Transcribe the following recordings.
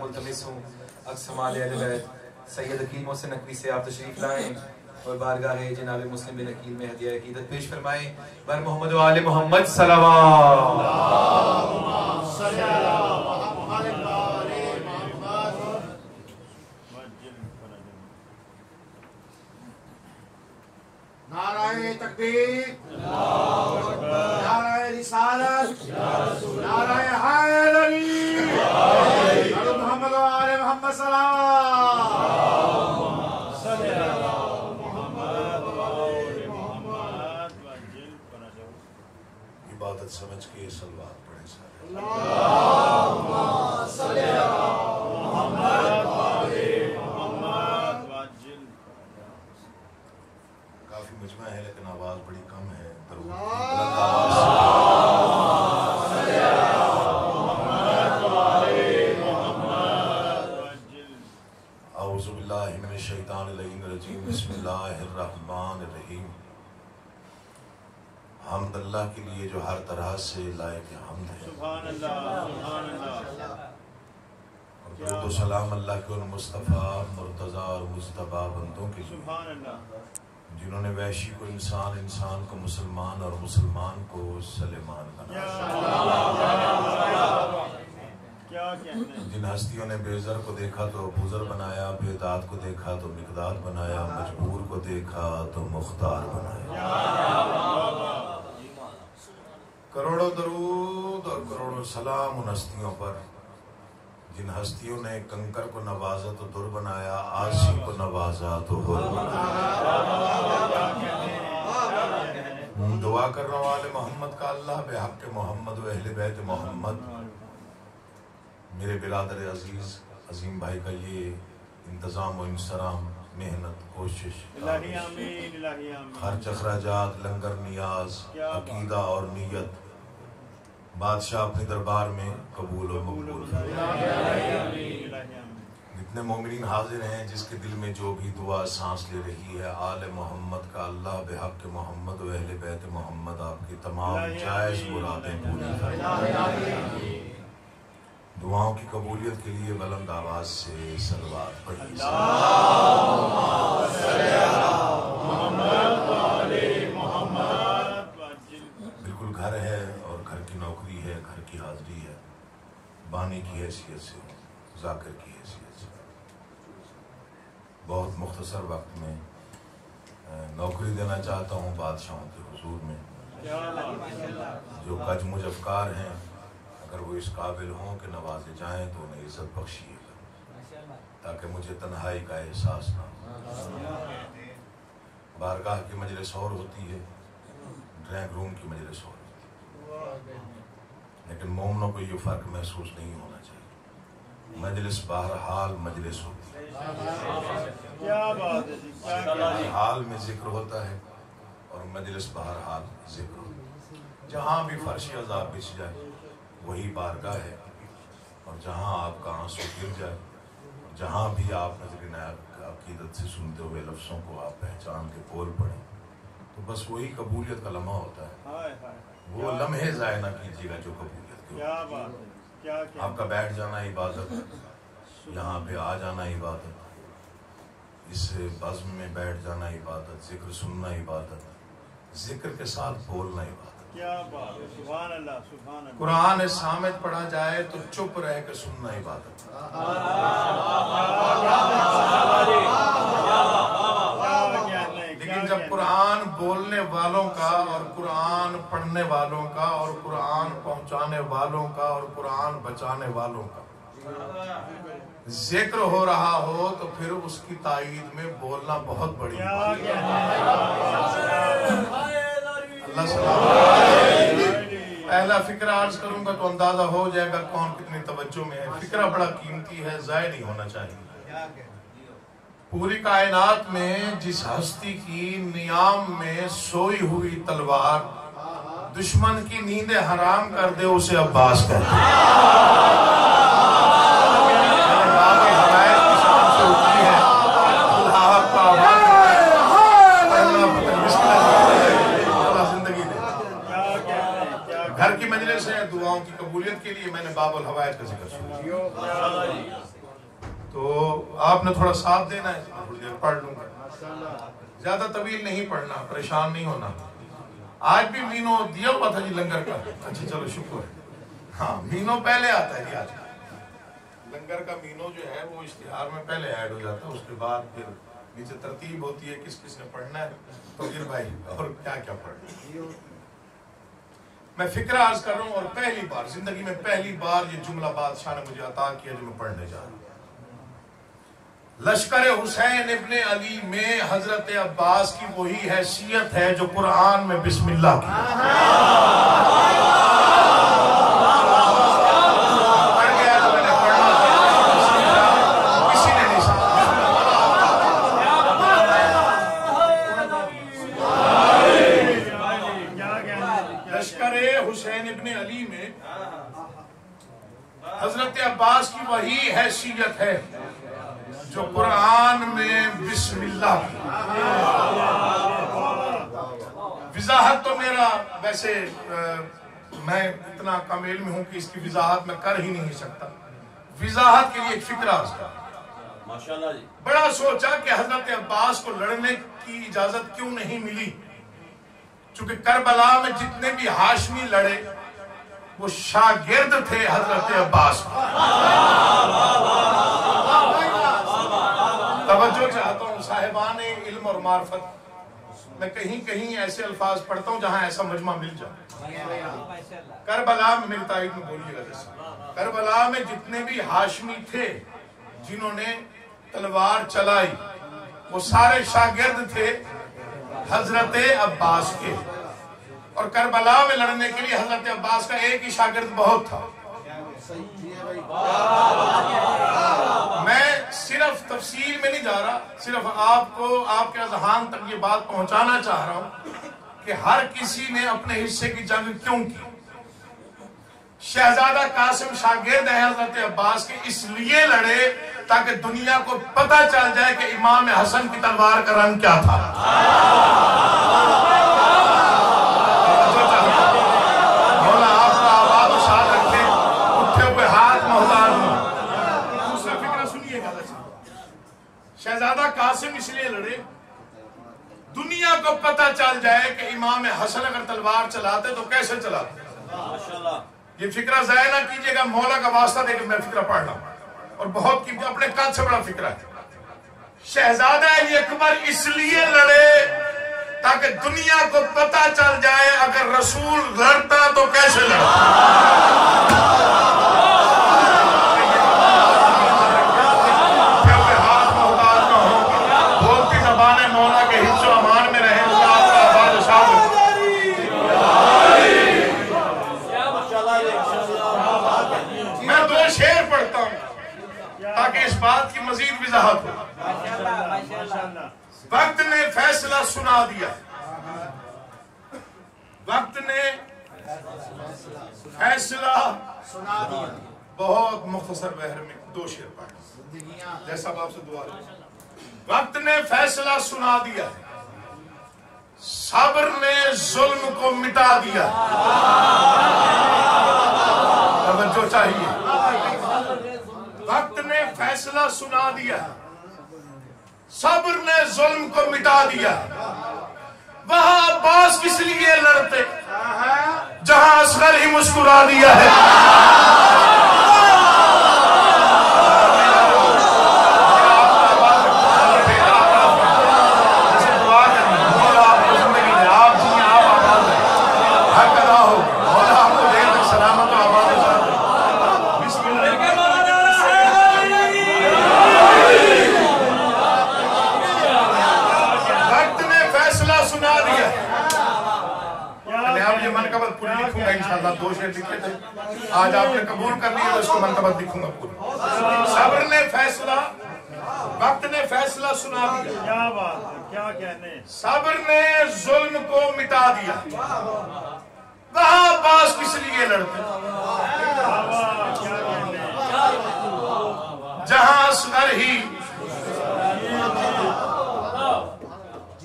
ملتمس ہوں اقسمال اہل بیت سید عقیل محسن نقوی سے آپ تشریف لائیں اور بارگاہ جناب مسلم بن عقیل میں ہدیہ عقیدت پیش فرمائیں بر محمد و آل محمد صلوات نعرہ تکبیر، نعرہ رسالت، نعرہ حیدری، محمد و آل محمد عبادت سمجھ کے صلوات پڑھیں سارے اللہم صلی علی محمد و آل محمد۔ کافی مجمع ہے لیکن آواز بڑی کم ہے درود اعوذ باللہ من الشیطان الرجیم بسم اللہ الرحمن الرحیم۔ حمد اللہ کے لیے جو ہر طرح سے لائق حمد ہے، سبحان اللہ سبحان اللہ۔ اور درود و سلام اللہ کے ان مصطفیٰ مرتضیٰ اور مجتبیٰ بندوں کے لیے سبحان اللہ، جنہوں نے وحشی کو انسان، انسان کو مسلمان اور مسلمان کو سلیمان بنایا۔ کیا کہنا ہے؟ جن ہستیوں نے بے زر کو دیکھا تو ابوذر بنایا، بے داد کو دیکھا تو مقداد بنایا، مجبور کو دیکھا تو مختار بنایا۔ کروڑوں درود اور کروڑوں سلام ان ہستیوں پر جن ہستیوں نے کنکر کو نوازا تو در بنایا، آسی کو نوازا تو حر بنایا۔ دعا کر رہا ہوں آل محمد کا اللہ بحق محمد و اہل بیت محمد، میرے برادر عزیز عظیم بھائی کا یہ انتظام و انصرام، محنت، کوشش، الہی آمین الہی آمین۔ خرچ اخراجات، لنگر نیاز، عقیدہ اور نیت بادشاہ اپنے دربار میں قبول و مقبول فرمائے۔ جتنے مومنین حاضر ہیں جس کے دل میں جو بھی دعا سانس لے رہی ہے، آل محمد کا اللہ بحق محمد و اہل بیت محمد آپ کی تمام جائز مرادیں پوری فرمائے۔ دعاؤں کی قبولیت کے لیے بلند آواز سے صلوات پڑھیے۔ بالکل گھر ہے اور گھر کی نوکری ہے، گھر کی حاضری ہے، بانی کی حیثیت سے، ذاکر کی حیثیت سے بہت مختصر وقت میں نوکری دینا چاہتا ہوں بادشاہوں کے حضور میں۔ جو کج مجھ افکار ہیں اگر وہ اس قابل ہوں کہ نوازے جائیں تو انہیں عزت بخشیے گا تاکہ مجھے تنہائی کا احساس نہ ہو۔ بارگاہ کی مجلس اور ہوتی ہے، ڈرائنگ روم کی مجلس اور ہوتی ہے، لیکن مومنوں کو یہ فرق محسوس نہیں ہونا چاہیے۔ مجلس بہرحال مجلس ہوتی ہے، کیا بات ہے جی، حال میں ذکر ہوتا ہے اور مجلس بہرحال ذکر ہوتا ہے۔ جہاں بھی فرش عذاب بچھ جائے وہی بارگاہ ہے، اور جہاں آپ کا آنسو گر جائے، جہاں بھی آپ نظرین عقیدت سے سنتے ہوئے لفظوں کو آپ پہچان کے بول پڑیں تو بس وہی قبولیت کا لمحہ ہوتا ہے۔ وہ لمحے ضائع نہ کیجیے گا جو قبولیت کے کیا بات ہے، کیا آپ کا بیٹھ جانا عبادت، یہاں پہ آ جانا عبادت، اس بزم میں بیٹھ جانا عبادت، ذکر سننا عبادت، ذکر کے ساتھ بولنا عبادت۔ کیا بات ہے، سبحان اللہ سبحان اللہ۔ قرآن صامت پڑھا جائے تو چپ رہ کے سننا عبادت، لیکن جب قرآن بولنے والوں کا اور قرآن پڑھنے والوں کا اور قرآن پہنچانے والوں کا اور قرآن بچانے والوں کا ذکر ہو رہا ہو تو پھر اس کی تائید میں بولنا بہت بڑی بات ہے۔ اللہ سلام۔ پہلا فکرہ عرض کروں گا تو اندازہ ہو جائے گا کون کتنی توجہ میں ہے۔ فکرہ بڑا قیمتی ہے، ضائع نہیں ہونا چاہیے۔ پوری کائنات میں جس ہستی کی نیام میں سوئی ہوئی تلوار دشمن کی نیندیں حرام کر دے اسے عباس کہتے ہیں۔ باقی حرائط کی شان سے اٹھتی ہے، اللہ کا آواز زندگی دے۔ گھر کی مجلس ہے، دعاؤں کی قبولیت کے لیے میں نے باب الحوائج کا ذکر سنا، تو آپ نے تھوڑا ساتھ دینا ہے، تھوڑی دیر پڑھ لوں گا، زیادہ طویل نہیں پڑھنا، پریشان نہیں ہونا۔ آج بھی مینو دیا ہوا تھا جی لنگر کا، اچھا چلو شکر ہے، ہاں مینو پہلے آتا ہے جی، آج لنگر کا مینو جو ہے وہ اشتہار میں پہلے ایڈ ہو جاتا ہے، اس کے بعد پھر نیچے ترتیب ہوتی ہے کس کس نے پڑھنا ہے، تو پھر بھائی اور کیا کیا پڑھنا۔ میں فکرہ عرض کر رہا ہوں، اور پہلی بار زندگی میں پہلی بار یہ جملہ بادشاہ نے مجھے عطا کیا جو میں پڑھنے جا رہا ہوں۔ لشکر حسین ابن علی میں حضرت عباس کی وہی حیثیت ہے جو قرآن میں بسم اللہ کی، حضرت عباس کی وہی حیثیت ہے جو قرآن میں بسم اللہ کی۔ وضاحت تو میرا ویسے میں اتنا کم علم ہوں کہ اس کی وضاحت میں کر ہی نہیں سکتا، وضاحت کے لیے ایک فکرہ عرض کرتا ہوں۔ بڑا سوچا کہ حضرت عباس کو لڑنے کی اجازت کیوں نہیں ملی، چونکہ کربلا میں جتنے بھی ہاشمی لڑے وہ شاگرد تھے حضرت عباس۔ توجہ چاہتا ہوں صاحبان علم اور معرفت، میں کہیں کہیں ایسے الفاظ پڑھتا ہوں جہاں ایسا مجمع مل جائے۔ کربلا میں میری تائید میں بولیے گا، جیسے کربلا میں جتنے بھی ہاشمی تھے جنہوں نے تلوار چلائی وہ سارے شاگرد تھے حضرت عباس کے، اور کربلا میں لڑنے کے لیے حضرت عباس کا ایک ہی شاگرد بہت تھا۔ میں صرف تفصیل میں نہیں جا رہا، صرف آپ کو آپ کے اذہان تک یہ بات پہنچانا چاہ رہا ہوں کہ ہر کسی نے اپنے حصے کی جنگ کیوں کی۔ شہزادہ قاسم شاگرد ہیں حضرت عباس کے، اس لیے لڑے تاکہ دنیا کو پتہ چل جائے کہ امام حسن کی تلوار کا رنگ کیا تھا۔ مولا آپ کا آباد و شاد رکھے، اٹھے ہوئے ہاتھ محتاج ہوں۔ دوسرا فکرہ سنیے گا، شہزادہ قاسم اس لیے لڑے دنیا کو پتہ چل جائے کہ امام حسن اگر تلوار چلاتے تو کیسے چلاتے۔ یہ فکرہ ضائع نہ کیجئے گا، مولا کا واسطہ دے کے میں فکرہ پڑھ رہا ہوں، اور بہت کی اپنے قد سے بڑا فکرہ ہے۔ شہزادہ علی اکبر اس لیے لڑے تاکہ دنیا کو پتہ چل جائے اگر رسول لڑتا تو کیسے لڑتا۔ ہاتھ محتاج نہ ہو، بولتی زبانیں مولا کے حفظ و امان میں رہیں، آپ کا آباد و شاد ہو۔ میں دو شعر پڑھتا ہوں تاکہ اس بات کی مزید وضاحت ہو۔ وقت نے فیصلہ سنا دیا، وقت نے فیصلہ سنا دیا۔ بہت مختصر بحر میں دو شعر پڑھ جیسا آپ سے دعا ہے۔ وقت نے فیصلہ سنا دیا، صبر نے ظلم کو مٹا دیا۔ توجہ چاہیے، وقت نے فیصلہ سنا دیا، صبر نے ظلم کو مٹا دیا۔ وہاں عباس کس لیے لڑتے جہاں اصغر ہی مسکرا دیا ہے۔ دو شعر لکھے تھے، آج آپ نے قبول کر لیا تو اس کو منقبت لکھوں گا پوری۔ صبر نے فیصلہ، وقت نے فیصلہ سنا دیا، کیا بات ہے، کیا کہنے، صبر نے ظلم کو مٹا دیا۔ وہاں عباس کس لیے لڑتے جہاں اصغر ہی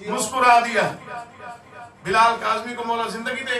مسکرا دیا۔ بلال کاظمی کو مولا زندگی دے،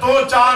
2-4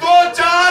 2-4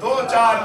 2-4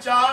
4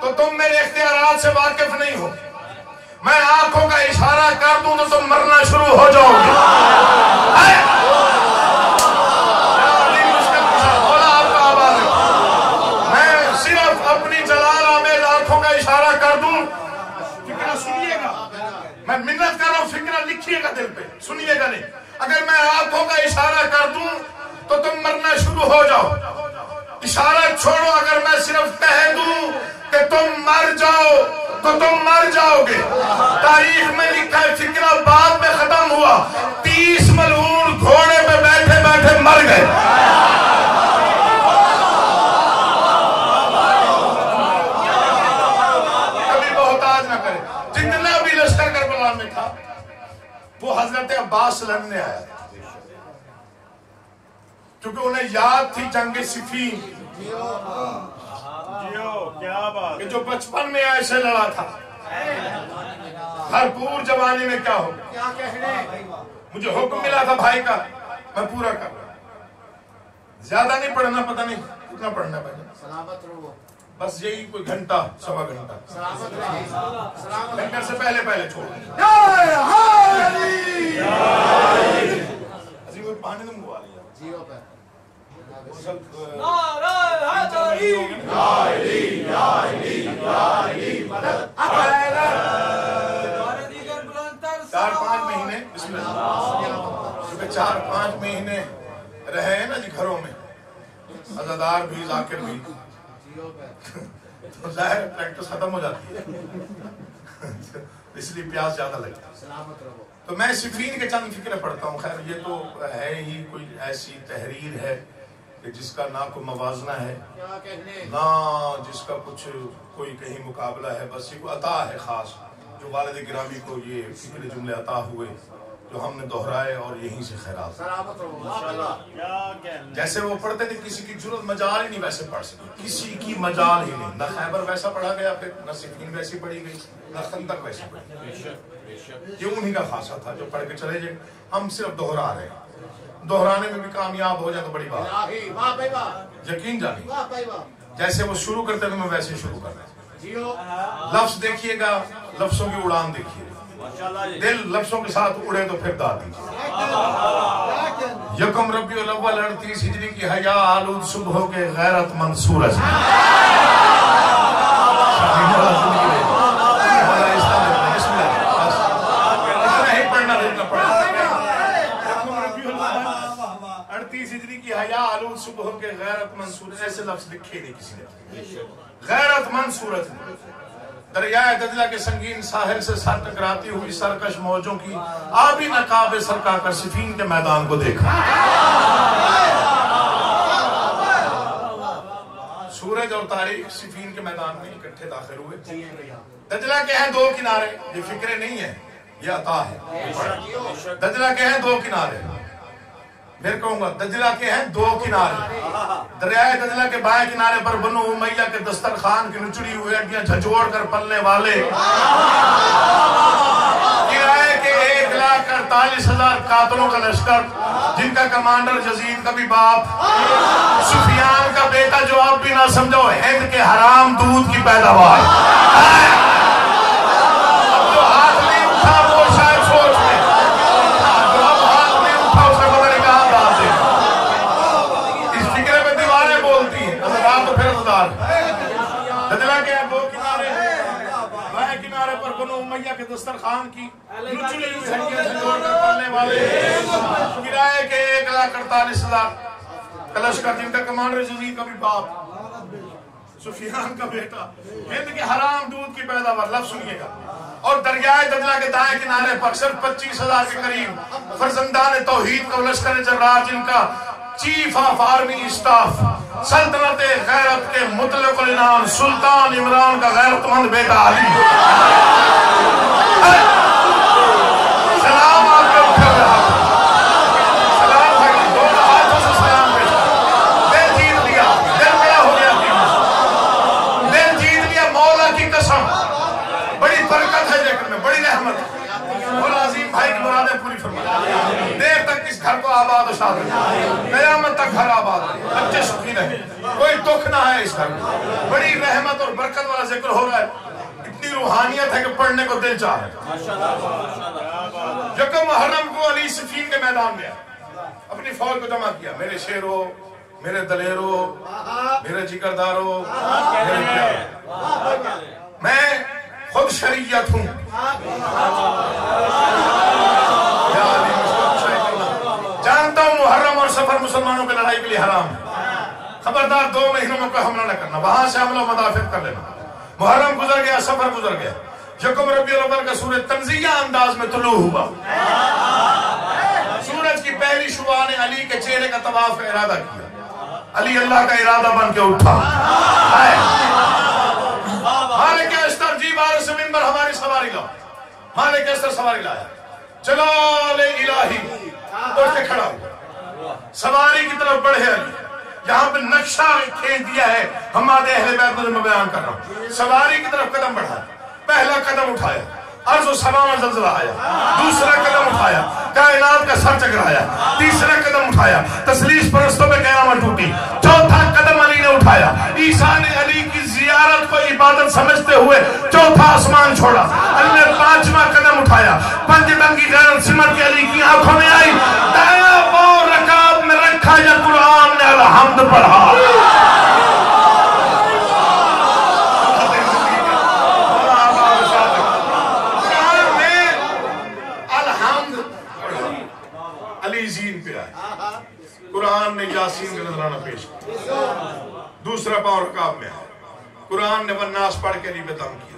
تو تم میرے اختیارات سے واقف نہیں ہو. میں آنکھوں کا اشارہ کر دوں تو تم مرنا شروع ہو جاؤ گے. بولا آپ کا آواز ہے. میں صرف اپنی جلال آمیز آنکھوں کا اشارہ کر دوں. فکرہ سنیے گا, میں منت کر رہا ہوں, فکرہ لکھیے گا دل پہ, سنیے گا نہیں. اگر میں آنکھوں کا اشارہ کر دوں تو تم مرنا شروع ہو جاؤ. اشارہ چھوڑو, اگر میں صرف کہہ دوں کہ تم مر جاؤ تو تم مر جاؤ گے. تاریخ میں لکھا ہے فکرہ بعد میں ختم ہوا, 30 ملعون گھوڑے پہ بیٹھے بیٹھے مر گئے. کبھی محتاج نہ کرے. جتنا بھی لشکر کربلا میں تھا وہ حضرت عباس لڑنے آیا کیونکہ انہیں یاد تھی جنگ صفین کیا بات کہ جو 55 میں ایسے لڑا تھا. بھرپور جوانی میں کیا ہو, مجھے حکم ملا تھا بھائی کا, میں پورا کر رہا. زیادہ نہیں پڑھنا, پتہ نہیں کتنا پڑھنا بھائی, بس یہی کوئی گھنٹہ سوا گھنٹہ. لنگر سے پہلے پہلے چھوڑ پانی تم گوا لیا. چار پانچ مہینے بسم اللہ, 4-5 مہینے رہے ہیں نا جی گھروں میں, عزادار بھی ذاکر بھی, تو ظاہر پریکٹس ختم ہو جاتی ہے, اس لیے پیاس زیادہ لگتی ہے. تو میں صفین کے چند فکرے پڑھتا ہوں. خیر یہ تو ہے ہی کوئی ایسی تحریر ہے کہ جس کا نہ کوئی موازنہ ہے نہ جس کا کچھ کوئی کہیں مقابلہ ہے. بس یہ کوئی عطا ہے خاص جو والد گرامی کو یہ فکر جملے عطا ہوئے جو ہم نے دہرائے اور یہیں سے خیرات. جیسے وہ پڑھتے تھے کسی کی جرت مجال ہی نہیں ویسے پڑھ سکے, کسی کی مجال ہی نہیں. نہ خیبر ویسا پڑھا گیا, پھر نہ صفین ویسی پڑھی گئی, نہ خندق ویسی پڑھی. یہ انہی کا خاصہ تھا جو پڑھ کے چلے جائے. ہم صرف دہرا رہے ہیں, دہرانے میں بھی کامیاب ہو جائے تو بڑی بات. یقین جانی جیسے وہ شروع کرتے تھے میں ویسے شروع کر رہا ہوں. لفظ دیکھیے گا, لفظوں کی اڑان دیکھیے گا. دل لفظوں کے ساتھ اڑے تو پھر داد دیجیے. یکم ربیع الاول 38 ہجری کی حیا آلود صبح کے غیرت مند سورج. آلود صبح کے غیرت مند سورج, ایسے لفظ لکھے نہیں کسی نے. غیرت مند سورج دریائے دجلہ کے سنگین ساحل سے سر ٹکراتی ہوئی سرکش موجوں کی آبی نقاب سرکا کر صفین کے میدان کو دیکھا. سورج اور تاریخ صفین کے میدان میں اکٹھے داخل ہوئے. دجلہ کے ہیں 2 کنارے, یہ فکرے نہیں ہے, یہ عطا ہے. دجلہ کے ہیں 2 کنارے, پھر کہوں گا دجلہ کے ہیں 2 کنارے. دریائے دجلہ کے بائیں کنارے پر بنو امیہ کے دسترخوان کی نچڑی ہوئی ہڈیاں جھنجھوڑ کر پلنے والے کرائے کے 1,48,000 قاتلوں کا لشکر, جن کا کمانڈر یزید کا بھی باپ, سفیان کا بیٹا جو آپ بھی نہ سمجھو ہند کے حرام دودھ کی پیداوار. اب جو ہاتھ نہیں اٹھا وہ شاید سوچ میں, جو اب ہاتھ نہیں اٹھا اس نے پتہ نہیں کہاں ڈال دے. اس فکرے پہ دیواریں بولتی ہیں, ازدار تو پھر ازدار. دجلہ کے 2 کنارے, بائیں کنارے پر بنو امیہ کے دسترخوان کی نچلی ہوئی ہڈیاں جھنجھوڑ کر پلنے والے کرائے کے 1,48,000 کا لشکر, جن کا کمانڈر یزید کا بھی باپ, سفیان کا بیٹا, ہند کے حرام دودھ کی پیداوار. لفظ سنیے گا. اور دریائے دجلہ کے دائیں کنارے پر صرف 25,000 کے قریب فرزندان توحید کا لشکر جرار, جن کا چیف آف آرمی اسٹاف سلطنت غیرت کے مطلق العنان سلطان عمران کا غیرت مند بیٹا علی. سلام آپ کا اٹھا رہا, سلام بھائی, 2 ہاتھوں سے سلام پیش. دل جیت لیا, دل بڑا ہو گیا, دل جیت لیا. مولا کی قسم بڑی برکت ہے ذکر میں, بڑی رحمت ہے. مولا عظیم بھائی کی مرادیں پوری فرمائے. دیر تک اس گھر کو آباد و شاد رہے, قیامت تک گھر آباد رہے, بچے سخی رہے, کوئی دکھ نہ ہے اس گھر میں. بڑی رحمت اور برکت والا ذکر ہو رہا ہے. اتنی روحانیت ہے کہ پڑھنے کو دل چاہ رہا ہے. یکم محرم کو علی صفین کے میدان میں اپنی فوج کو جمع کیا. میرے شیرو، میرے دلیرو، میرے جگردارو، میں خود شریعت ہوں. جانتا ہوں محرم اور سفر مسلمانوں کی لڑائی کے لیے حرام ہے. خبردار 2 مہینوں میں کوئی حملہ نہ کرنا. وہاں سے حملہ مدافعت کر لینا. محرم گزر گیا، سفر گزر گیا. یکم ربیع الاول کا سورج تنزیہ انداز میں طلوع ہوا. سورج کی پہلی شعاع نے علی کے چہرے کا طواف کا ارادہ کیا. علی اللہ کا ارادہ بن کے اٹھا. مالک استر جی بار سے منبر ہماری سواری لاؤ. مالک استر سواری لایا. جلال الہی اٹھ کے کھڑا ہوا. سواری کی طرف بڑھے علی. یہاں پہ نقشہ کھینچ دیا ہے ہمارے اہل بیت میں بیان کر رہا ہوں. سواری کی طرف قدم بڑھایا. پہلا قدم اٹھایا، ارض و سما میں زلزلہ آیا. دوسرا قدم اٹھایا، کائنات کا سر چکرایا. تیسرا قدم اٹھایا، تثلیث پرستوں میں قیامت ٹوٹی. چوتھا قدم علی نے اٹھایا. عیسیٰ نے علی کی زیارت کو عبادت سمجھتے ہوئے چوتھا آسمان چھوڑا. علی نے 5واں قدم اٹھایا. پنج ٹنگی غیرت سمٹ کے علی کی آنکھوں میں آئی. دایاں پاؤں رکعت میں رکھا یا قرآن نے الحمد پڑھا. قرآن نے یاسین کا نذرانہ پیش کیا. دوسرا پاؤں رکعت میں ہے. قرآن نے والناس پڑھ کے علی پہ دم کیا.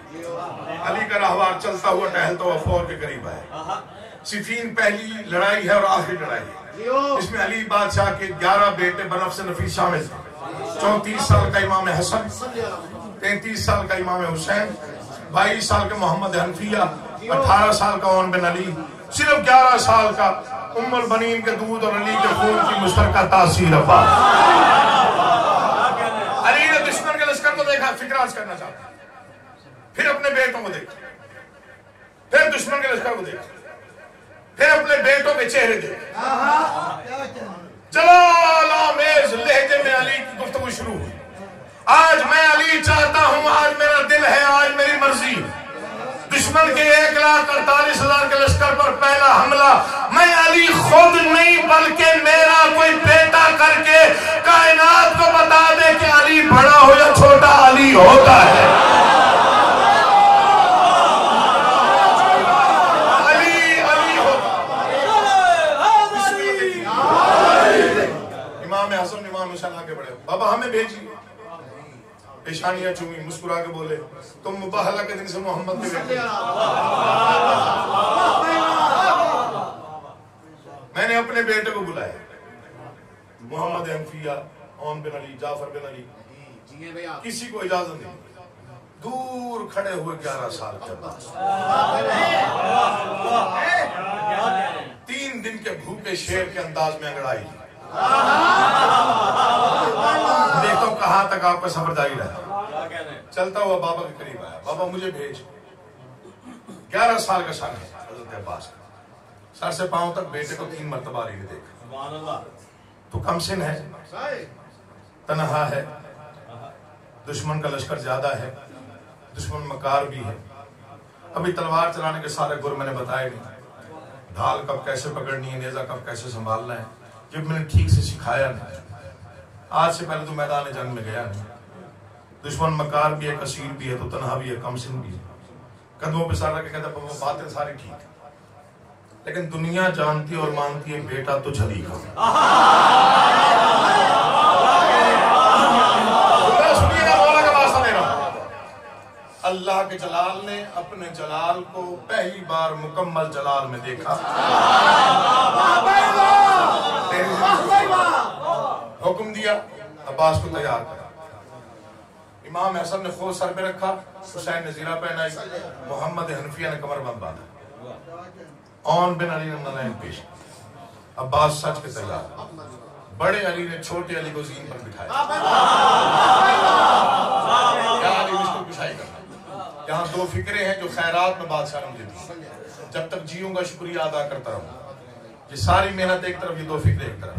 علی کا راہوار چلتا ہوا ٹہلتا ہوا فور کے قریب آیا. صفین پہلی لڑائی ہے اور آخری لڑائی ہے. اس میں علی بادشاہ کے 11 بیٹے بنفس نفیس شامل تھے. 34 سال کا امام حسن، 33 سال کا امام حسین، 22 سال کا محمد حنفیہ، 18 سال کا عون بن علی، صرف 11 سال کا ام البنین کے دودھ اور علی کے خون کی مشترکہ تاثیر ابا. علی نے دشمن کے لشکر کو دیکھا، فکراج کرنا چاہتا. پھر اپنے بیٹوں کو دیکھا، پھر دشمن کے لشکر کو دیکھا، پھر اپنے بیٹوں کے چہرے دیکھا. جلال آمیز لہجے میں علی کی گفتگو شروع ہوئی. آج میں علی چاہتا ہوں، آج میرا دل ہے، آج میری مرضی. دشمن کے 1,48,000 کے لشکر پر پہلا حملہ میں علی خود نہیں بلکہ میرا کوئی بیٹا کر کے کائنات کو بتا دے کہ علی بڑا ہو یا چھوٹا علی ہوتا ہے. علی علی ہوتا. امام حسن امام حسین آگے بڑھے. بابا ہمیں بھیجی. پیشانیاں چومی، مسکرا کے بولے تم مباہلہ کے دن سے محمد کے بیٹے. میں نے اپنے بیٹے کو بلایا، محمد حنفیہ، عون بن علی، جعفر بن علی. کسی کو اجازت نہیں. دور کھڑے ہوئے 11 سال کے بعد 3 دن کے بھوکے شیر کے انداز میں انگڑائی. دیکھتا ہوں کہاں تک آپ کا سفر جاری رہا. چلتا ہوا بابا کے قریب آیا. بابا مجھے بھیج. 11 سال کا سن ہے حضرت عباس کا. سر سے پاؤں تک بیٹے کو 3 مرتبہ علی نے دیکھا. تو کم سن ہے، تنہا ہے، دشمن کا لشکر زیادہ ہے، دشمن مکار بھی ہے. ابھی تلوار چلانے کے سارے گر میں نے بتائے نہیں. ڈھال کب کیسے پکڑنی ہے، نیزہ کب کیسے سنبھالنا ہے، جب میں نے ٹھیک سے سکھایا نہیں. آج سے پہلے تو میدان جنگ میں گیا نہیں. دشمن مکار بھی ہے، کثیر بھی ہے، تو تنہا بھی ہے، کم سن بھی ہے. قدموں پہ سار رکھ کے کہتا ہے باتیں ساری ٹھیک ہے، لیکن دنیا جانتی اور مانتی ہے بیٹا تو جھلی کا. سنیے گا مولا کا واسطہ دے رہا ہوں. اللہ کے جلال نے اپنے جلال کو پہلی بار مکمل جلال میں دیکھا. حکم دیا عباس کو تیار کرا. امام حسن نے خود سر پہ رکھا، حسین نے زیرہ پہنائی، محمد حنفیہ نے کمر بند باندھا، عون بن علی نے ملائم پیش. عباس سچ کے تیار. بڑے علی نے چھوٹے علی کو زین پر بٹھایا. کیا علی مشکل کشائی کرنا. یہاں 2 فکریں ہیں جو خیرات میں بادشاہ نے مجھے دی. جب تک جیوں گا شکریہ ادا کرتا رہوں. یہ ساری محنت ایک طرف، یہ 2 فکریں ایک طرف.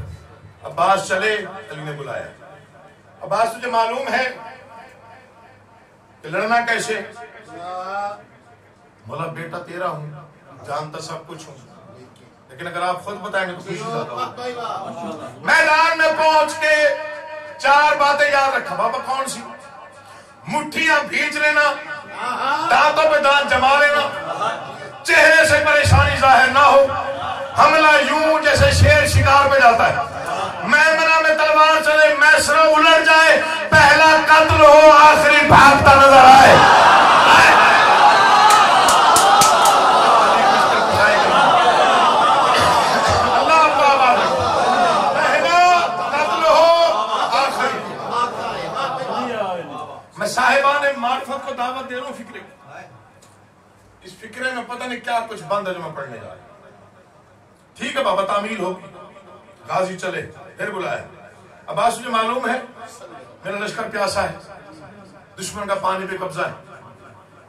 عباس چلے، علی نے بلایا. عباس تجھے معلوم ہے کہ لڑنا کیسے؟ بولا بیٹا تیرا ہوں، جانتا سب کچھ ہوں، لیکن اگر آپ خود بتائیں گے تو خوشی زیادہ ہوگی۔ میدان میں پہنچ کے 4 باتیں یاد رکھا۔ بابا کون سی؟ مٹھیاں بھیج لینا، دانتوں پہ دانت جما لینا، چہرے سے پریشانی ظاہر نہ ہو، حملہ یوں جیسے شیر شکار پہ جاتا ہے، میمنہ میں تلوار چلے، میسرہ الٹ جائے، پہلا قتل ہو، آخری بھاگتا نظر آئے۔ اللہ آپ کو آباد رکھے۔ پہلا قتل ہو، آخری۔ میں صاحبان معرفت کو دعوت دے رہا ہوں فکرے کو۔ اس فکرے میں پتہ نہیں کیا کچھ بند ہے جو میں پڑھنے جا رہا ہوں۔ ٹھیک ہے بابا، تعمیل ہوگی، غازی چلے، پھر بلایا۔ عباس تجھے معلوم ہے میرا لشکر پیاسا ہے، دشمن کا پانی پہ قبضہ ہے؟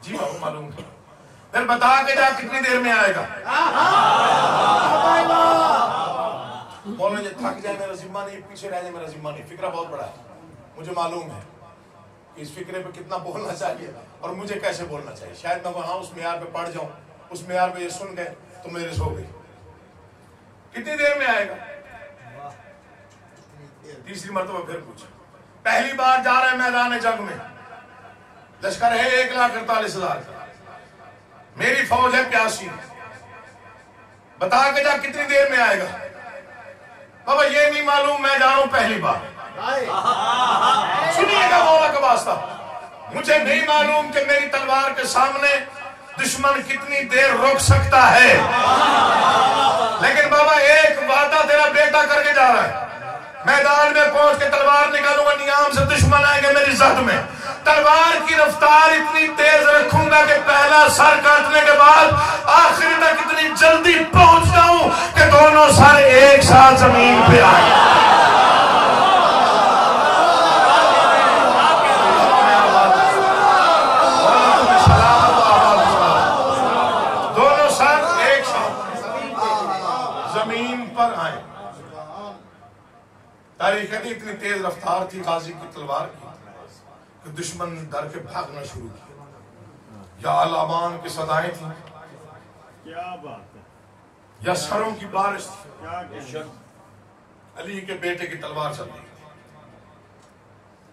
جی بابا معلوم ہے۔ پھر بتا کے جا کتنی دیر میں آئے گا؟ بولنے جو تھک جائے میرا ذمہ نہیں، پیچھے رہ جائے میرا ذمہ نہیں، فکرہ بہت بڑا ہے، مجھے معلوم ہے کہ اس فکرے پہ کتنا بولنا چاہیے اور مجھے کیسے بولنا چاہیے۔ شاید میں وہاں اس معیار پہ پڑھ جاؤں، اس معیار پہ یہ سن گئے تو میرے سو گئی۔ کتنی دیر میں آئے گا؟ تیسری مرتبہ پھر پوچھا۔ پہلی بار جا رہے ہیں میدان جنگ میں، لشکر ہے 1,48,000 کا، میری فوج ہے 85، بتا کے جا کتنی دیر میں آئے گا؟ بابا یہ نہیں معلوم، میں جا رہا ہوں پہلی بار۔ سنیے گا مولا کا واسطہ، مجھے نہیں معلوم کہ میری تلوار کے سامنے دشمن کتنی دیر روک سکتا ہے، لیکن بابا ایک وعدہ تیرا بیٹا کر کے جا رہا ہے، میدان میں پہنچ کے تلوار نکالوں گا، نیام سے دشمن آئیں گے میری زد میں، تلوار کی رفتار اتنی تیز رکھوں گا کہ پہلا سر کاٹنے کے بعد آخری تک اتنی جلدی پہنچ جاؤں کہ دونوں سر ایک ساتھ زمین پہ آئیں۔ تاریخ کہتی اتنی تیز رفتار تھی غازی کی تلوار کی کہ دشمن نے ڈر کے بھاگنا شروع کیا، یا علمان کی صدائیں تھیں، کیا بات ہے، یا سروں کی بارش تھی، کیا علی کے بیٹے کی تلوار چل رہی تھی۔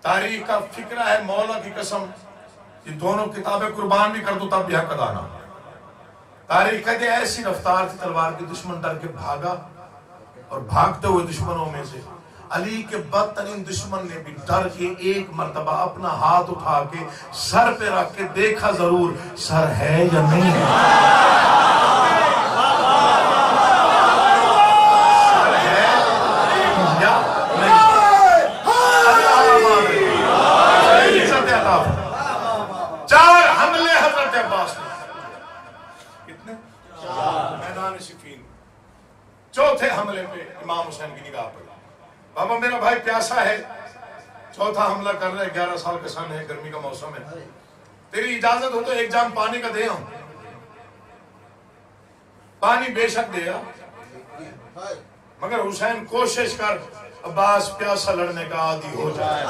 تاریخ کا فکرہ ہے، مولا کی قسم یہ دونوں کتابیں قربان بھی کر دو تب بھی حق ادا نہ۔ تاریخ کہتی ہے ایسی رفتار تھی تلوار کی، دشمن ڈر کے بھاگا، اور بھاگتے ہوئے دشمنوں میں سے علی کے بدترین دشمن نے بھی ڈر کے ایک مرتبہ اپنا ہاتھ اٹھا کے سر پہ رکھ کے دیکھا ضرور سر ہے یا نہیں ہے، سر ہے یا نہیں۔ اللہ 4 حملے حضرت عباس نے، کتنے؟ میدان صفین، چوتھے حملے پہ امام حسین کی نگاہ پڑی۔ بابا میرا بھائی پیاسا ہے، چوتھا حملہ کر رہے، 11 سال کا سن ہے، گرمی کا موسم ہے، تیری اجازت ہو تو ایک جام پانی کا دے ہوں۔ پانی بے شک دیا، مگر حسین کوشش کر عباس پیاسا لڑنے کا عادی ہو جائے۔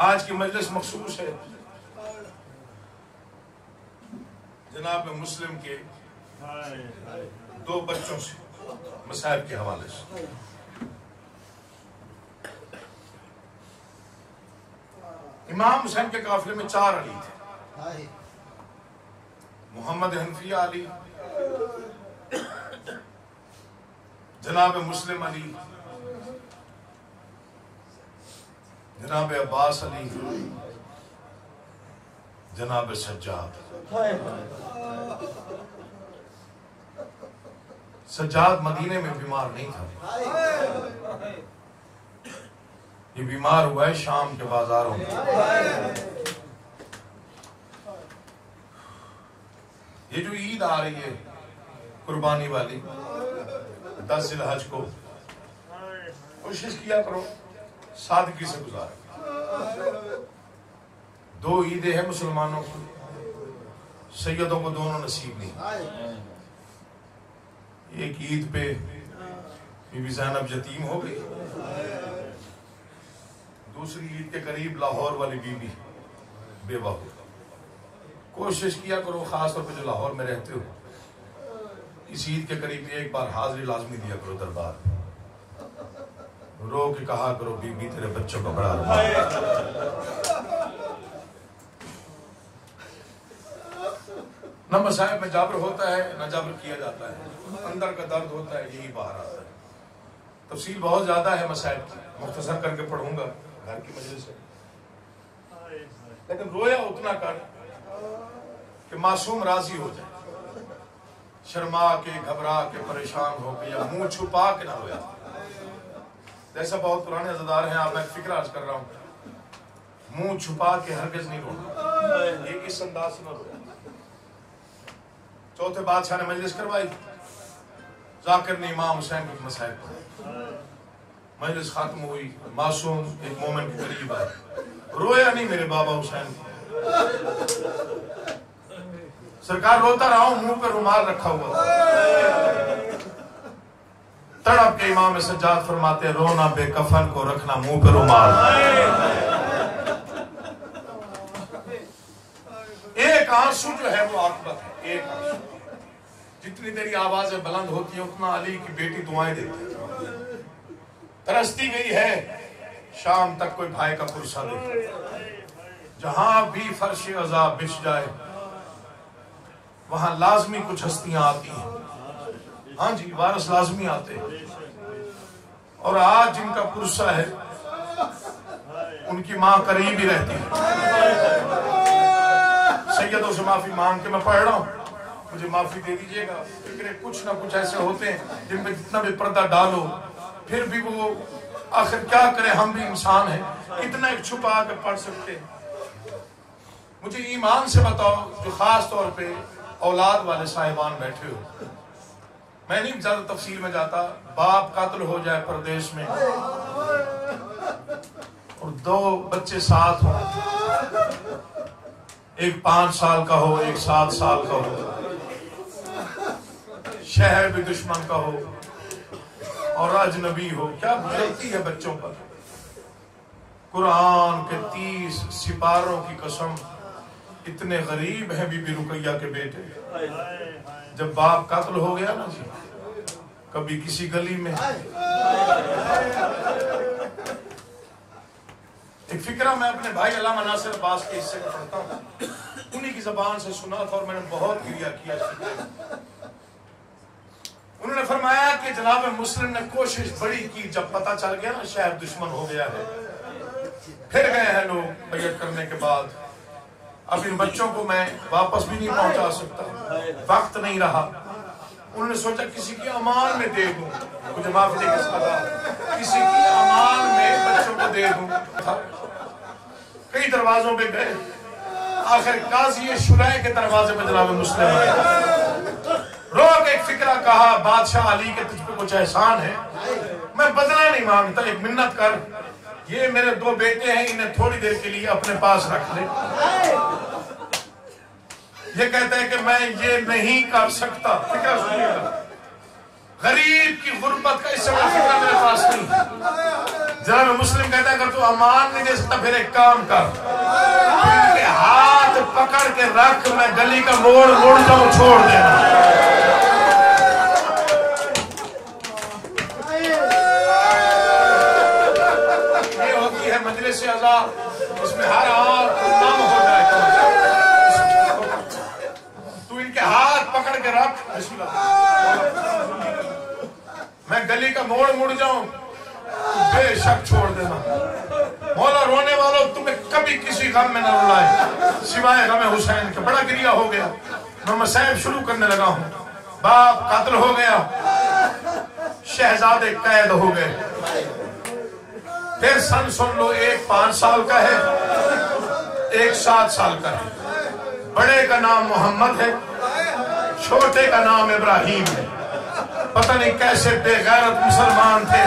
آج کی مجلس مخصوص ہے جناب مسلم کے 2 بچوں سے، مصائب کے حوالے سے۔ امام حسین کے قافلے میں 4 علی تھے، محمد حنفیہ علی، جناب مسلم علی، جناب عباس علی، جناب سجاد۔ سجاد مدینے میں بیمار نہیں تھا، یہ بیمار ہوا ہے شام کے بازاروں میں۔ یہ جو عید آ رہی ہے قربانی والی 10 ذی الحج کو، کوشش کیا کرو سادگی سے گزارے۔ 2 عیدیں ہیں مسلمانوں کو، سیدوں کو دونوں نصیب نہیں۔ ایک عید پہ بی بی زینب یتیم ہو گئی. دوسری عید کے قریب لاہور والی بی بی بیوہ ہو. کوشش کیا کرو خاص طور پہ جو لاہور میں رہتے ہو اس عید کے قریب ایک بار حاضری لازمی دیا کرو دربار. رو کے کہا کرو بی بی تیرے بچوں کا بڑا ارمان. نہ مصائب میں جابر ہوتا ہے نہ جابر کیا جاتا ہے. اندر کا درد ہوتا ہے یہی باہر آتا ہے. تفصیل بہت زیادہ ہے مسائب کی, مختصر کر کے پڑھوں گا گھر کی مجلس سے. لیکن رویا اتنا کر کہ معصوم راضی ہو جائے, شرما کے گھبرا کے پریشان ہو کے یا منہ چھپا کے نہ رویا. جیسا بہت پرانے عزادار ہیں آپ, میں فکر عرض کر رہا ہوں, منہ چھپا کے ہرگز نہیں رونا, یہ اس انداز سے نہ رویا. چوتھے بادشاہ نے مجلس کروائی, ذاکر نے امام حسین کے مسائل پڑھے, مجلس ختم ہوئی, معصوم ایک مومن کے قریب آئے, رویا نہیں میرے بابا حسین. سرکار روتا رہا ہوں, منہ پہ رومال رکھا ہوا. تڑپ کے امام سجاد فرماتے رونا بے کفن کو رکھنا منہ پہ رومال. ایک آنسو جو ہے وہ عاقبت ہے, ایک آنسو. جتنی تیری آوازیں بلند ہوتی ہیں اتنا علی کی بیٹی دعائیں دیتی ہے. ترستی گئی ہے شام تک کوئی بھائی کا پرسہ دے. جہاں بھی فرش عذاب بچھ جائے وہاں لازمی کچھ ہستیاں آتی ہیں. ہاں جی, وارث لازمی آتے ہیں. اور آج جن کا پرسہ ہے ان کی ماں قریب ہی رہتی ہے. سیدوں سے معافی مانگ کے میں پڑھ رہا ہوں, مجھے معافی دے دیجئے گا. فکرے کچھ نہ کچھ ایسے ہوتے ہیں جن میں جتنا بھی پردہ ڈالو پھر بھی وہ آخر کیا کرے, ہم بھی انسان ہیں, اتنا ایک چھپا کے پڑھ سکتے ہیں. مجھے ایمان سے بتاؤ جو خاص طور پہ اولاد والے صاحبان بیٹھے ہو, میں نہیں زیادہ تفصیل میں جاتا, باپ قاتل ہو جائے پردیش میں اور دو بچے ساتھ ہوں, ایک 5 سال کا ہو ایک 7 سال کا ہو, شہر بھی دشمن کا ہو اور اجنبی ہو, کیا گزرتی ہے بچوں پر. قرآن کے 30 سپاروں کی قسم اتنے غریب ہیں بی بی رقیہ کے بیٹے. جب باپ قتل ہو گیا نا جی, کبھی کسی گلی میں ایک فکرہ میں اپنے بھائی علامہ ناصر عباس کے حصے میں پڑھتا ہوں, انہی کی زبان سے سنا تھا اور میں نے بہت گریہ کیا اس فکرے میں. انہوں نے فرمایا کہ جناب مسلم نے کوشش بڑی کی, جب پتہ چل گیا نا شہر دشمن ہو گیا ہے, پھر گئے ہیں لوگ بیعت کرنے کے بعد. اب ان بچوں کو میں واپس بھی نہیں پہنچا سکتا, وقت نہیں رہا. انہوں نے سوچا کسی کی امان میں دے دوں, مجھے معافی دے کے سکتا, کسی کی امان میں بچوں کو دے دوں. کئی دروازوں پہ گئے, آخر قاضی شرائع کے دروازے پہ جناب مسلم آئے. رو کے ایک فکرہ کہا, بادشاہ علی کے تجھ پہ کچھ احسان ہے, میں بدلہ نہیں مانگتا, ایک منت کر, یہ میرے 2 بیٹے ہیں, انہیں تھوڑی دیر کے لیے اپنے پاس رکھ لے. یہ کہتا ہے کہ میں یہ نہیں کر سکتا. فکرہ سنیے گا, غریب کی غربت کا اس سے بڑا فکرہ میرے پاس نہیں. جناب مسلم کہتا ہے اگر تو امان نہیں دے سکتا پھر ایک کام کر, ان کے ہاتھ پکڑ کے رکھ, میں گلی کا موڑ مڑ جاؤں, چھوڑ دینا. یہ ہوتی ہے مجلس عزا, اس میں ہر آنکھ نام ہو جائے. تو ان کے ہاتھ پکڑ کے رکھ, بسم اللہ, میں گلی کا موڑ مڑ جاؤں, بے شک چھوڑ دینا. مولا رونے والوں تمہیں کبھی کسی غم میں نہ رلائے سوائے غم حسین کے. بڑا گریہ ہو گیا, میں مسائب شروع کرنے لگا ہوں. باپ قاتل ہو گیا, شہزادے قید ہو گئے. پھر سن سن لو, ایک 5 سال کا ہے, ایک 7 سال کا ہے. بڑے کا نام محمد ہے, چھوٹے کا نام ابراہیم ہے. پتہ نہیں کیسے بے غیرت مسلمان تھے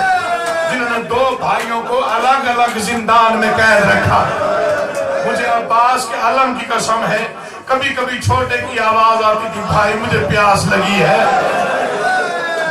جنہوں نے 2 بھائیوں کو الگ الگ زندان میں قید رکھا. مجھے عباس کے علم کی قسم ہے, کبھی کبھی چھوٹے کی آواز آتی تھی, بھائی مجھے پیاس لگی ہے.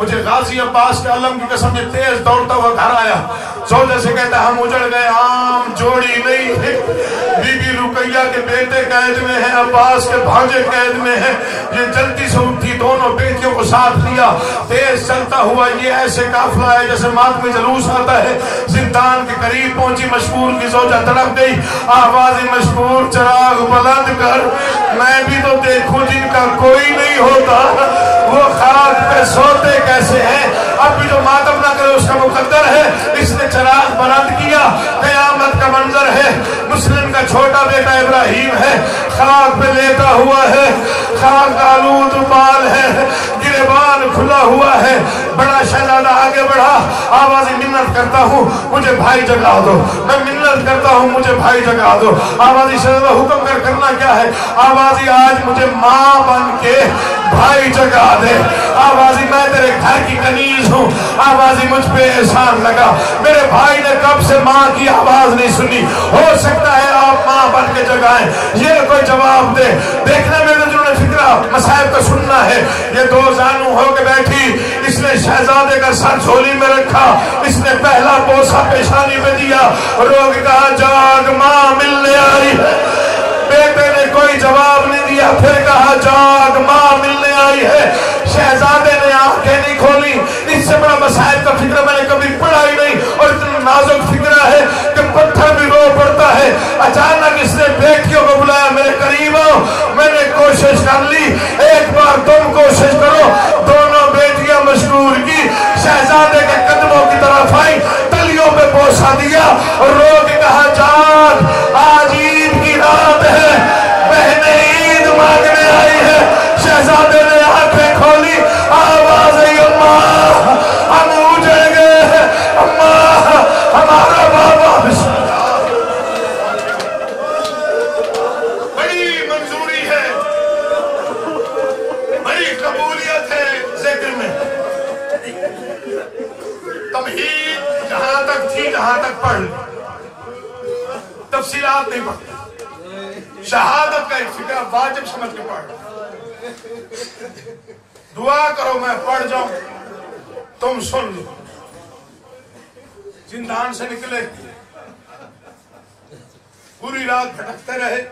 مجھے غازی عباس کے علم کی قسم یہ تیز دوڑتا ہوا گھر آیا. زوجہ سے کہتا ہم اجڑ گئے, عام جوڑی نہیں ہے. بی بی رقیہ کے بیٹے قید میں ہیں, عباس کے بھانجے قید میں ہیں. یہ جلدی سے اٹھی, دونوں بیٹیوں کو ساتھ لیا, تیز چلتا ہوا یہ ایسے قافلہ ہے جیسے ماتمی جلوس آتا ہے. زندان کے قریب پہنچی, مشکور کی زوجہ تڑپ گئی. آواز مشکور چراغ بلند کر, میں بھی تو دیکھوں جن کا کوئی نہیں ہوتا وہ خاک پہ سوتے کیسے ہیں. اب بھی جو ماتم نہ کرے اس کا مقدر ہے. اس نے چراغ بلند کیا, قیامت کا منظر ہے. مسلم کا چھوٹا بیٹا ابراہیم ہے, خاک پہ لیٹا ہوا ہے, خاک آلود بال ہے, گریبان کھلا ہوا ہے. بڑا شہزادہ آگے بڑھا, آوازی منت کرتا ہوں مجھے بھائی جگا دو, میں منت کرتا ہوں مجھے بھائی جگا دو. آوازی شہزادہ حکم کر کرنا کیا ہے. آوازی آج مجھے ماں بن کے بھائی جگا دے. آوازی میں تیرے گھر کی کنیز ہوں. آوازی مجھ پہ احسان لگا, میرے بھائی نے کب سے ماں کی آواز نہیں سنی, ہو سکتا ہے آپ ماں بن کے جگائیں. یہ کوئی جواب دے. دیکھنے میں جو نے فکرہ مسائب کو سننا ہے. یہ دو زانو ہو کے بیٹھی, اس نے شہزادے کا سر جھولی میں رکھا, اس نے پہلا بوسہ پیشانی میں دیا, رو کے کہا جاگ ماں ملنے آئی. بیٹے نے کوئی جواب نہیں دیا, پھر کہا جاگ ماں ملنے آئی ہے. شہزادے نے آنکھیں نہیں کھولی. اس سے بڑا مسائل کا فکر میں نے کبھی پڑھا ہی نہیں, اور اتنا نازک فکرہ ہے کہ پتھر بھی رو پڑتا ہے. اچانک اس نے بیٹیوں کو بلایا, میرے قریب آؤ. میں نے کوشش کر لی, ایک بار تم کوشش کرو. دونوں بیٹیاں مشکور کی شہزادے کے قدموں کی طرف آئی, تلیوں پہ بوسہ دیا اور رو کے کہا جان آج عید کی رات ہے, بہنیں عید مانگنے آئی ہے. شہزادے نے آنکھیں کھولی, آواز آئی اماں ہم اجڑ گئے, اماں ہمارا بابا. بڑی منظوری ہے, بڑی قبولیت ہے ذکر میں. تمہید جہاں تک تھی جہاں تک پڑھ, تفصیلات نہیں پڑھتے. شہادت کا ایک فکر واجب سمجھ کے پڑھ. دعا کرو میں پڑھ جاؤں, تم سن لو. زندان سے نکلے, پوری رات بھٹکتے رہے.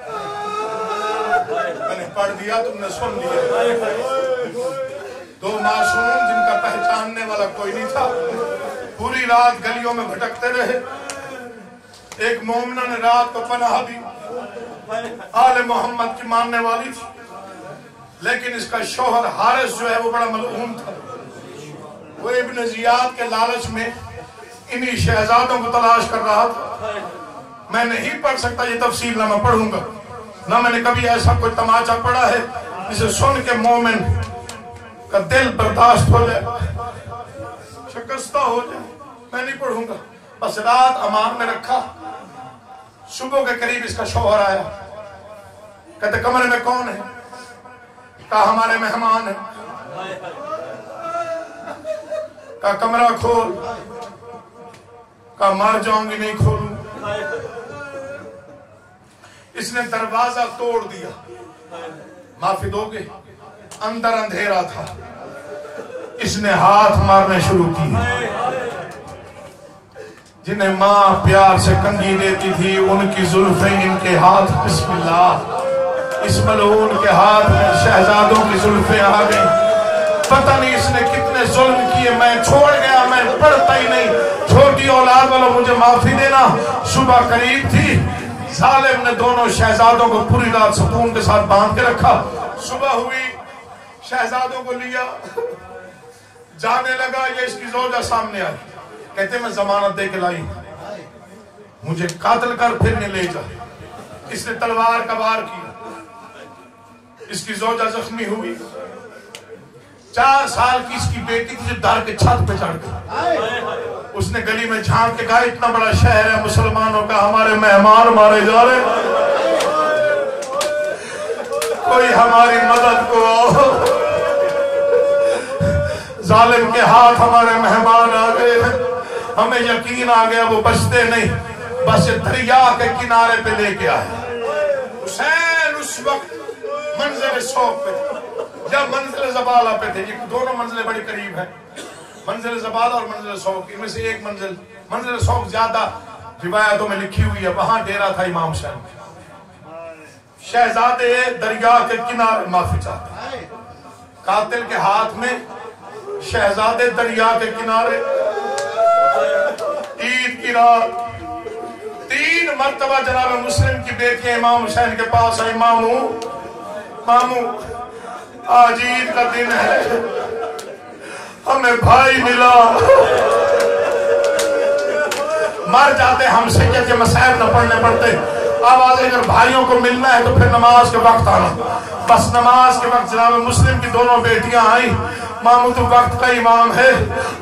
میں نے پڑھ دیا, تم نے سن لیا. دو معصوم جن کا پہچاننے والا کوئی نہیں تھا, پوری رات گلیوں میں بھٹکتے رہے. ایک مومنہ نے رات کو پناہ دی, آل محمد کی ماننے والی تھی, لیکن اس کا شوہر حارث جو ہے وہ بڑا ملعون تھا. وہ ابن زیاد کے لالچ میں انہی شہزادوں کو تلاش کر رہا تھا. میں نہیں پڑھ سکتا یہ تفصیل, نہ میں پڑھوں گا, نہ میں نے کبھی ایسا کوئی تماچا پڑھا ہے جسے سن کے مومن کا دل برداشت ہو جائے, شکستہ ہو جائے. میں نہیں پڑھوں گا. بس رات امان میں رکھا. صبح کے قریب اس کا شوہر آیا, کہتے کمرے میں کون ہے؟ کہا ہمارے مہمان ہیں. کہا کمرہ کھول. کہا مر جاؤں گی نہیں کھولوں. اس نے دروازہ توڑ دیا. معافی دو گے؟ اندر اندھیرا تھا. اس نے ہاتھ مارنے شروع کی. جنہیں ماں پیار سے کنگھی دیتی تھی ان کی زلفیں ان کے ہاتھ, بسم اللہ, اس ملعون کے ہاتھ میں شہزادوں کی زلفیں آ گئی. پتہ نہیں اس نے کتنے ظلم کیے. میں چھوڑ گیا, میں پڑھتا ہی نہیں. چھوٹی اولاد والوں مجھے معافی دینا. صبح قریب تھی, ظالم نے دونوں شہزادوں کو پوری رات سکون کے ساتھ باندھ کے رکھا. صبح ہوئی, شہزادوں کو لیا, جانے لگا. یہ اس کی زوجہ سامنے آئی, کہتے میں ضمانت دے کے لائی, مجھے قاتل کر پھر نہیں لے جا. اس نے تلوار کا وار کیا. اس کی زوجہ زخمی ہوئی. 4 سال کی اس کی بیٹی تھی جو در کے چھت پہ چڑھ گئی. اس نے گلی میں جھانک کے کہا اتنا بڑا شہر ہے مسلمانوں کا, ہمارے مہمان مارے جا رہے, کوئی ہماری مدد کو. ظالم کے ہاتھ ہمارے مہمان آ گئے ہیں. ہمیں یقین آ گیا وہ بچتے نہیں, بس دریا کے کنارے پہ لے کے آئے. حسین اس وقت منزل صوف پہ یا منزل زبالہ پہ تھے. یہ دونوں منزلیں بڑی قریب ہیں. منزل زبادہ اور منزل سوق، ان میں سے ایک منزل سوق زیادہ روایتوں میں لکھی ہوئی ہے، وہاں ڈیرا تھا امام حسین۔ شہزادے دریا کے کنارے معافی چاہتے ہیں، قاتل کے ہاتھ میں شہزادے دریا کے کنارے، عید کی رات 3 مرتبہ جناب مسلم کی بیٹی امام حسین کے پاس آئی، ماموں آج عید کا دن ہے، ہمیں بھائی ملا، مر جاتے ہم سے کہ مصائب نہ پڑھنے پڑتے، آواز اگر بھائیوں کو ملنا ہے تو پھر نماز کے وقت آنا۔ بس نماز کے وقت جناب مسلم کی دونوں بیٹیاں آئیں، ماموں تو وقت کا امام ہے،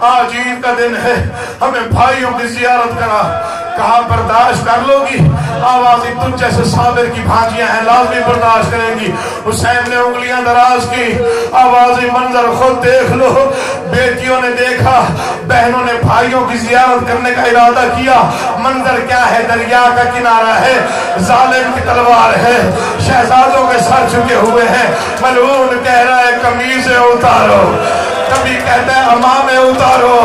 آج عید کا دن ہے، ہمیں بھائیوں کی زیارت کرا۔ کہا برداشت کر لو گی؟ آوازی تجھ جیسے صابر کی بھانجیاں ہیں، لازمی برداشت کریں گی۔ حسین نے انگلیاں دراز کی، آوازی منظر خود دیکھ لو۔ بیٹیوں نے دیکھا، بہنوں نے بھائیوں کی زیارت کرنے کا ارادہ کیا۔ منظر کیا ہے؟ دریا کا کنارہ ہے، ظالم کی تلوار ہے، شہزادوں کے سر جھکے ہوئے ہیں، ملعون کہہ رہا ہے قمیضیں اتارو، کبھی کہتا ہے امامیں اتارو۔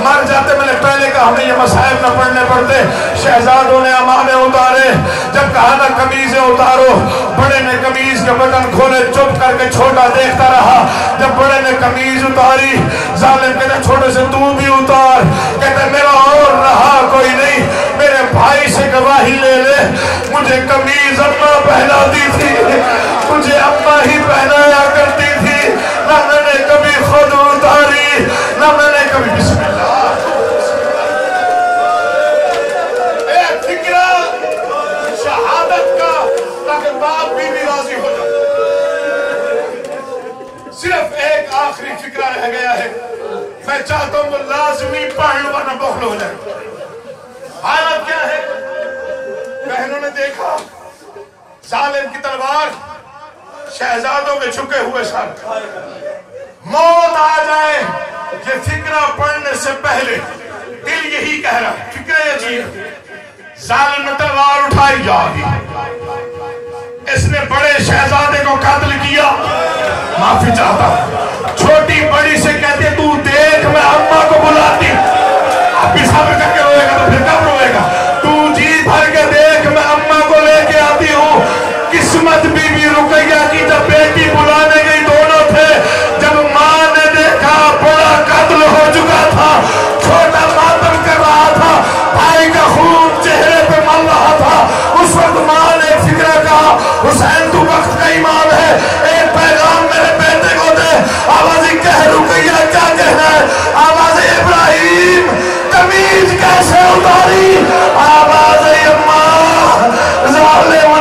مر جاتے، میں نے پہلے کہا ہمیں یہ مصائب نہ پڑھنے پڑتے۔ شہزادوں نے امامیں اتارے، جب کہا نا قمیضیں اتارو، بڑے نے قمیض کے بٹن کھولے، چپ کر کے چھوٹا دیکھتا رہا۔ جب بڑے نے قمیض اتاری، ظالم کہتا چھوٹے سے تو بھی اتار، کہتا میرا اور رہا کوئی نہیں، میرے بھائی سے گواہی لے لے، مجھے قمیض اماں پہناتی تھی، مجھے اماں ہی پہنایا کرتی تھی، نہ میں نے کبھی خود اتاری، نہ میں نے کبھی بسم اللہ۔ اے فکرہ شہادت کا، تاکہ باپ بھی راضی ہو جائے۔ صرف ایک آخری فکرہ رہ گیا ہے، میں چاہتا ہوں وہ لازمی پڑھ لو ورنہ بخل ہو جائے۔ حالت کیا ہے؟ بہنوں نے دیکھا ظالم کی تلوار، شہزادوں کے جھکے ہوئے سر، موت آ جائے یہ فکرہ پڑھنے سے پہلے دل یہی کہہ رہا ہے، فکرہ عجیب، ظالم نے تلوار اٹھائی جاگی، اس نے بڑے شہزادے کو قتل کیا، معافی چاہتا، چھوٹی بڑی سے کہتے تو دیکھ میں اماں کو بلاتی، اب بھی صبر کر کے روئے گا تو پھر کب روئے گا، تو جی بھر کے دیکھ میں اماں کو لے کے آتی ہوں۔ قسمت بی بی رقیہ کی جب بیٹی بلانے گئی دونوں تھے، جب ماں نے دیکھا بڑا قتل ہو چکا تھا، چھوٹا ماتم کر رہا تھا، بھائی کا خون چہرے پہ مل رہا تھا، اس وقت ماں نے فکرہ کہا حسین تو وقت کا امام ہے، ایک پیغام میرے بیٹے کو دے۔ آوازی کہہ رقیہ کیا کہنا ہے؟ آواز ابراہیم قمیض کیسے اتاری؟ آواز اماں ظالم